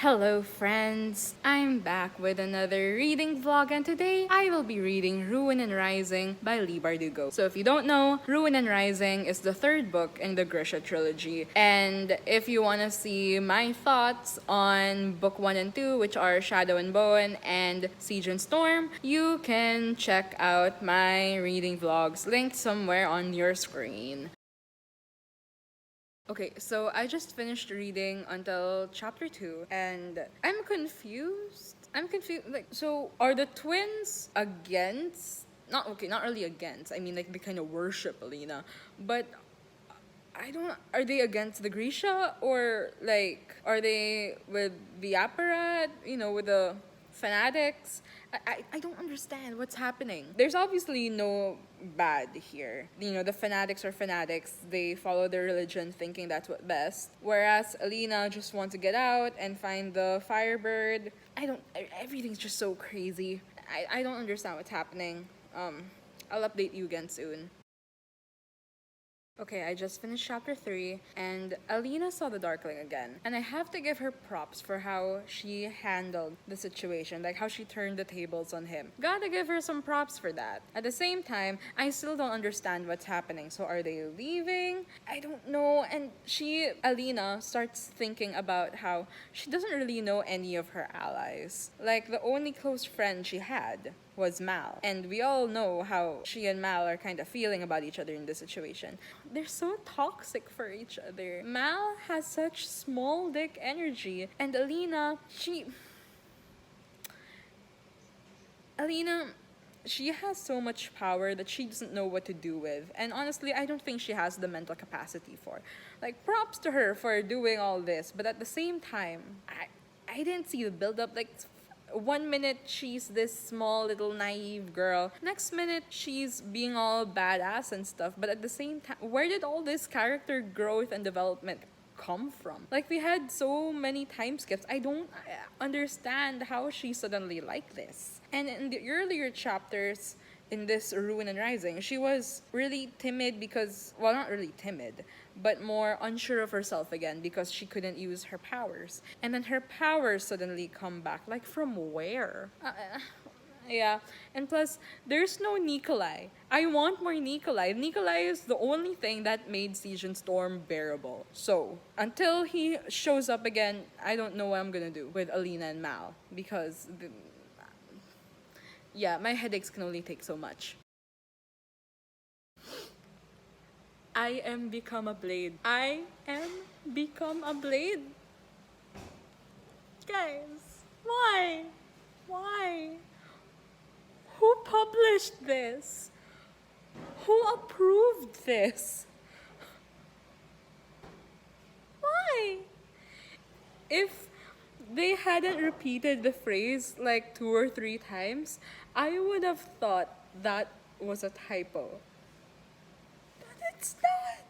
Hello friends! I'm back with another reading vlog and today I will be reading Ruin and Rising by Leigh Bardugo. So if you don't know, Ruin and Rising is the third book in the Grisha Trilogy, and if you want to see my thoughts on book 1 and 2, which are Shadow and Bone and Siege and Storm, you can check out my reading vlogs linked somewhere on your screen. Okay, so I just finished reading until chapter 2 and I'm confused. Like, so are the twins against? Not really against. I mean, like, they kind of worship Alina. But I don't. Are they against the Grisha? Or, like, are they with the apparat? With the fanatics? I don't understand what's happening. There's obviously no bad here. The fanatics are fanatics. They follow their religion thinking that's what best. Whereas Alina just wants to get out and find the Firebird. Everything's just so crazy. I don't understand what's happening. I'll update you again soon. Okay, I just finished chapter 3, and Alina saw the Darkling again. And I have to give her props for how she handled the situation, like how she turned the tables on him. Gotta give her some props for that. At the same time, I still don't understand what's happening. So are they leaving? I don't know. And Alina, starts thinking about how she doesn't really know any of her allies. Like, the only close friend she had was Mal. And we all know how she and Mal are kind of feeling about each other in this situation. They're so toxic for each other. Mal has such small dick energy, and Alina, she has so much power that she doesn't know what to do with. And honestly, I don't think she has the mental capacity for. Like, props to her for doing all this, but at the same time, I didn't see the build up. Like, 1 minute she's this small little naive girl, next minute she's being all badass and stuff, but at the same time, where did all this character growth and development come from? Like, we had so many time skips. I don't understand how she's suddenly like this. And in the earlier chapters in this Ruin and Rising, she was really timid because, well, not really timid, but more unsure of herself again because she couldn't use her powers. And then her powers suddenly come back. Like, from where? Yeah, and plus, there's no Nikolai. I want more Nikolai. Nikolai is the only thing that made Siege and Storm bearable. So, until he shows up again, I don't know what I'm gonna do with Alina and Mal. Because, yeah, my headaches can only take so much. I am become a blade. I am become a blade. Guys, why? Why? Who published this? Who approved this? Why? If they hadn't repeated the phrase like 2 or 3 times, I would have thought that was a typo. But it's not.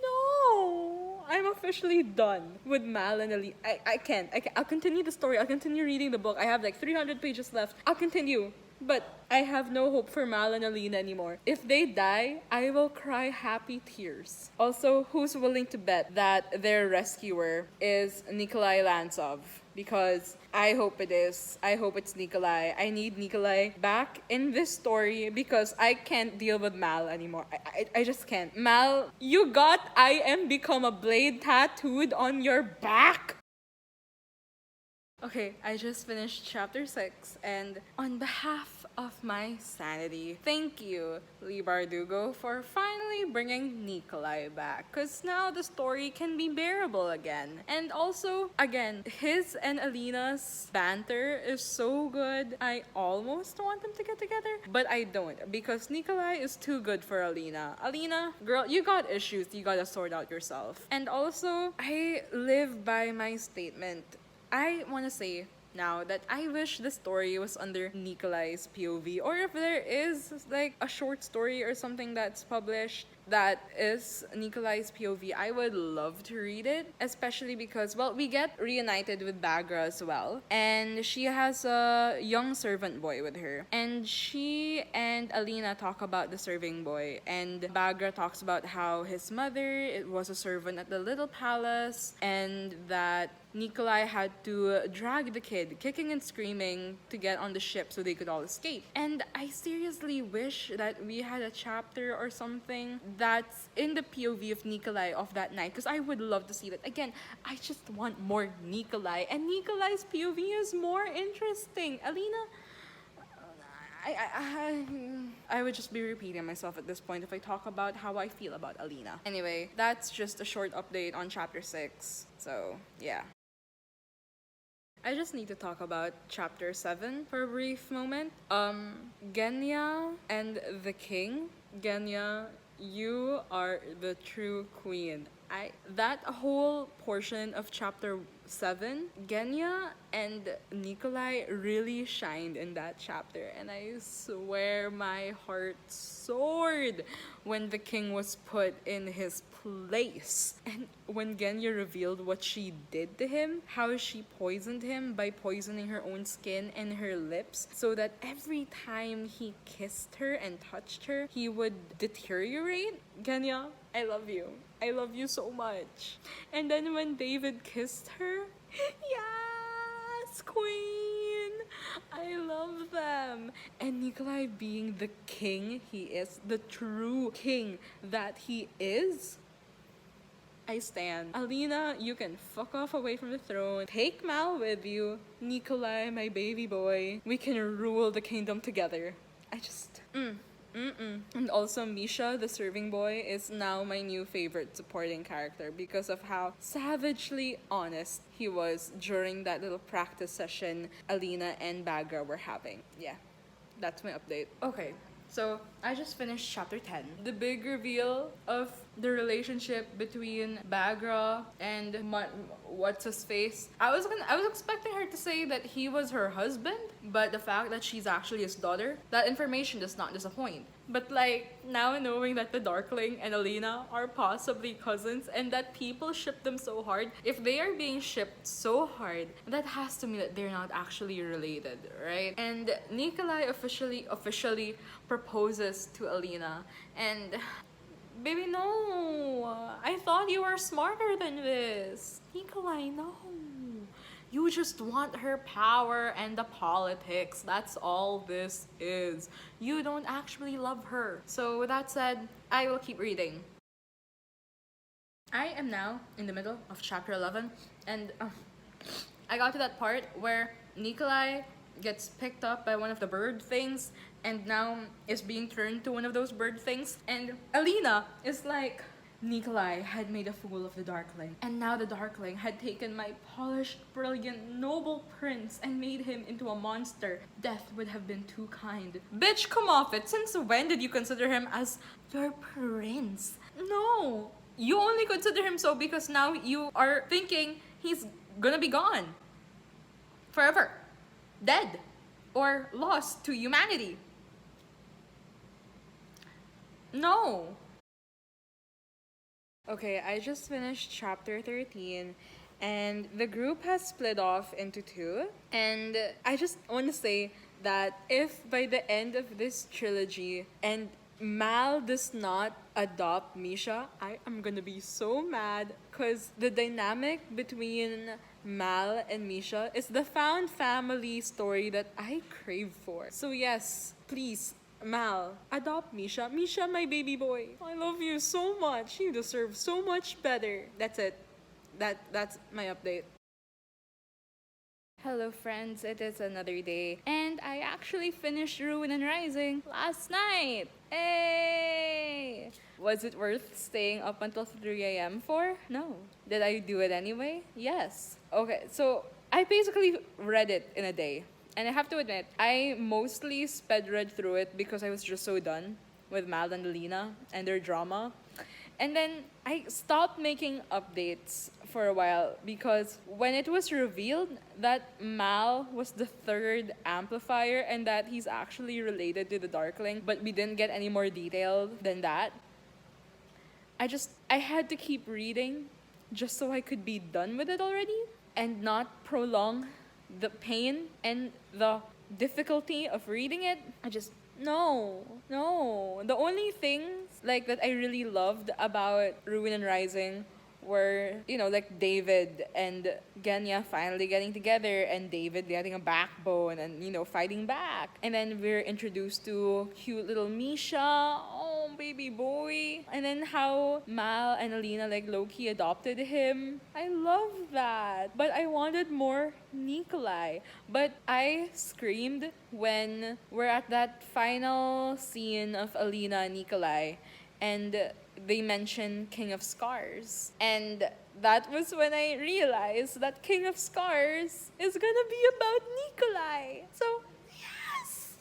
No. I'm officially done with Mal and Ali. I can't. I'll continue the story. I'll continue reading the book. I have like 300 pages left. I'll continue. But I have no hope for Mal and Alina anymore. If they die, I will cry happy tears. Also, who's willing to bet that their rescuer is Nikolai Lantsov? Because I hope it is. I hope it's Nikolai. I need Nikolai back in this story because I can't deal with Mal anymore. I just can't. Mal, you got I am become a blade tattooed on your back? Okay, I just finished chapter 6, and on behalf of my sanity, thank you, Leigh Bardugo, for finally bringing Nikolai back, because now the story can be bearable again. And also, again, his and Alina's banter is so good. I almost want them to get together, but I don't, because Nikolai is too good for Alina. Alina, girl, you got issues you gotta sort out yourself. And also, I live by my statement. I want to say now that I wish the story was under Nikolai's POV, or if there is like a short story or something that's published that is Nikolai's POV, I would love to read it, especially because, well, we get reunited with Bagra as well, and she has a young servant boy with her, and she and Alina talk about the serving boy, and Bagra talks about how his mother, it was a servant at the little palace, and that Nikolai had to drag the kid, kicking and screaming, to get on the ship so they could all escape. And I seriously wish that we had a chapter or something that's in the POV of Nikolai of that night, because I would love to see that. Again, I just want more Nikolai, and Nikolai's POV is more interesting. Alina, I would just be repeating myself at this point if I talk about how I feel about Alina. Anyway, that's just a short update on chapter 6. So, yeah. I just need to talk about chapter 7 for a brief moment. Genya and the king. Genya, you are the true queen. That whole portion of chapter 7, Genya and Nikolai really shined in that chapter, and I swear my heart soared when the king was put in his place. And when Genya revealed what she did to him, how she poisoned him by poisoning her own skin and her lips, so that every time he kissed her and touched her, he would deteriorate. Genya, I love you. I love you so much. And then when David kissed her, yes, queen! I love them. And Nikolai being the king he is, the true king that he is, I stand. Alina, you can fuck off away from the throne. Take Mal with you. Nikolai, my baby boy. We can rule the kingdom together. And also Misha, the serving boy, is now my new favorite supporting character because of how savagely honest he was during that little practice session Alina and Bagra were having. Yeah, that's my update. Okay, so I just finished chapter 10. The big reveal of the relationship between Bagra and what's his face. I was expecting her to say that he was her husband, but the fact that she's actually his daughter, that information does not disappoint. But like, now knowing that the Darkling and Alina are possibly cousins and that people ship them so hard, if they are being shipped so hard, that has to mean that they're not actually related, right? And Nikolai officially proposes to Alina, and baby, no. I thought you were smarter than this. Nikolai, no. You just want her power and the politics. That's all this is. You don't actually love her. So with that said, I will keep reading. I am now in the middle of chapter 11, and I got to that part where Nikolai gets picked up by one of the bird things and now is being turned to one of those bird things, and Alina is like, Nikolai had made a fool of the Darkling, and now the Darkling had taken my polished, brilliant, noble prince and made him into a monster. Death would have been too kind. Bitch, come off it. Since when did you consider him as your prince? No, you only consider him so because now you are thinking he's gonna be gone forever, dead, or lost to humanity. No. Okay, I just finished chapter 13, and the group has split off into 2. And I just want to say that if by the end of this trilogy and Mal does not adopt Misha, I am gonna be so mad, because the dynamic between Mal and Misha is the found family story that I crave for. So yes, please, Mal, adopt Misha. Misha, my baby boy. I love you so much. You deserve so much better. That's it. That's my update. Hello friends, it is another day, and I actually finished Ruin and Rising last night. Hey! Was it worth staying up until 3 a.m. for? No. Did I do it anyway? Yes. Okay, so I basically read it in a day. And I have to admit, I mostly sped read through it because I was just so done with Mal and Alina and their drama. And then I stopped making updates for a while because when it was revealed that Mal was the 3rd amplifier and that he's actually related to the Darkling, but we didn't get any more detail than that, I had to keep reading just so I could be done with it already and not prolong the pain and the difficulty of reading it. No, no. The only things like that I really loved about Ruin and Rising were, like David and Genya finally getting together and David getting a backbone and, fighting back. And then we're introduced to cute little Misha. Oh, baby boy. And then how Mal and Alina like low-key adopted him. I love that. But I wanted more Nikolai. But I screamed when we're at that final scene of Alina and Nikolai and they mention King of Scars. And that was when I realized that King of Scars is gonna be about Nikolai. So, yes!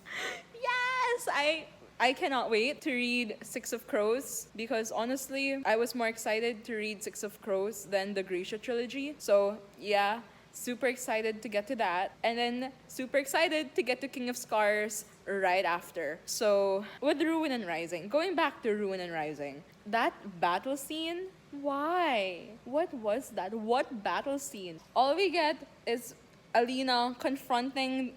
Yes! I cannot wait to read Six of Crows because honestly, I was more excited to read Six of Crows than the Grisha Trilogy. So, yeah, super excited to get to that. And then super excited to get to King of Scars right after. So, with Ruin and Rising, going back to Ruin and Rising, that battle scene, why? What was that? What battle scene? All we get is Alina confronting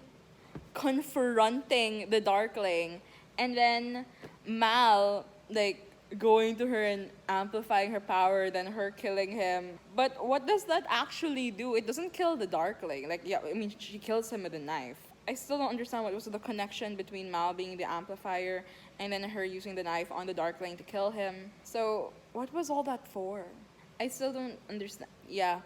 the Darkling, and then Mal like going to her and amplifying her power, then her killing him. But what does that actually do? It doesn't kill the Darkling. Like, yeah, I mean, she kills him with a knife. I still don't understand what was the connection between Mal being the amplifier and then her using the knife on the Darkling to kill him. So, what was all that for? I still don't understand. Yeah.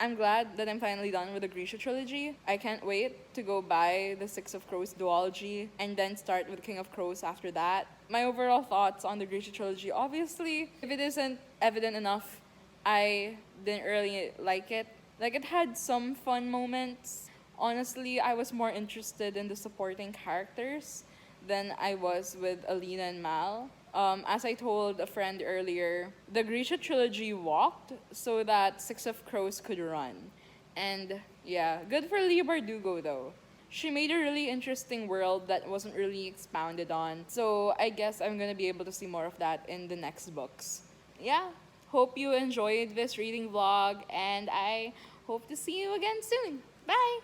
I'm glad that I'm finally done with the Grisha trilogy. I can't wait to go buy the Six of Crows duology and then start with King of Crows after that. My overall thoughts on the Grisha trilogy, obviously, if it isn't evident enough, I didn't really like it. Like, it had some fun moments. Honestly, I was more interested in the supporting characters than I was with Alina and Mal. As I told a friend earlier, the Grisha trilogy walked so that Six of Crows could run. And yeah, good for Leigh Bardugo though. She made a really interesting world that wasn't really expounded on. So I guess I'm gonna be able to see more of that in the next books. Yeah, hope you enjoyed this reading vlog and I hope to see you again soon. Bye!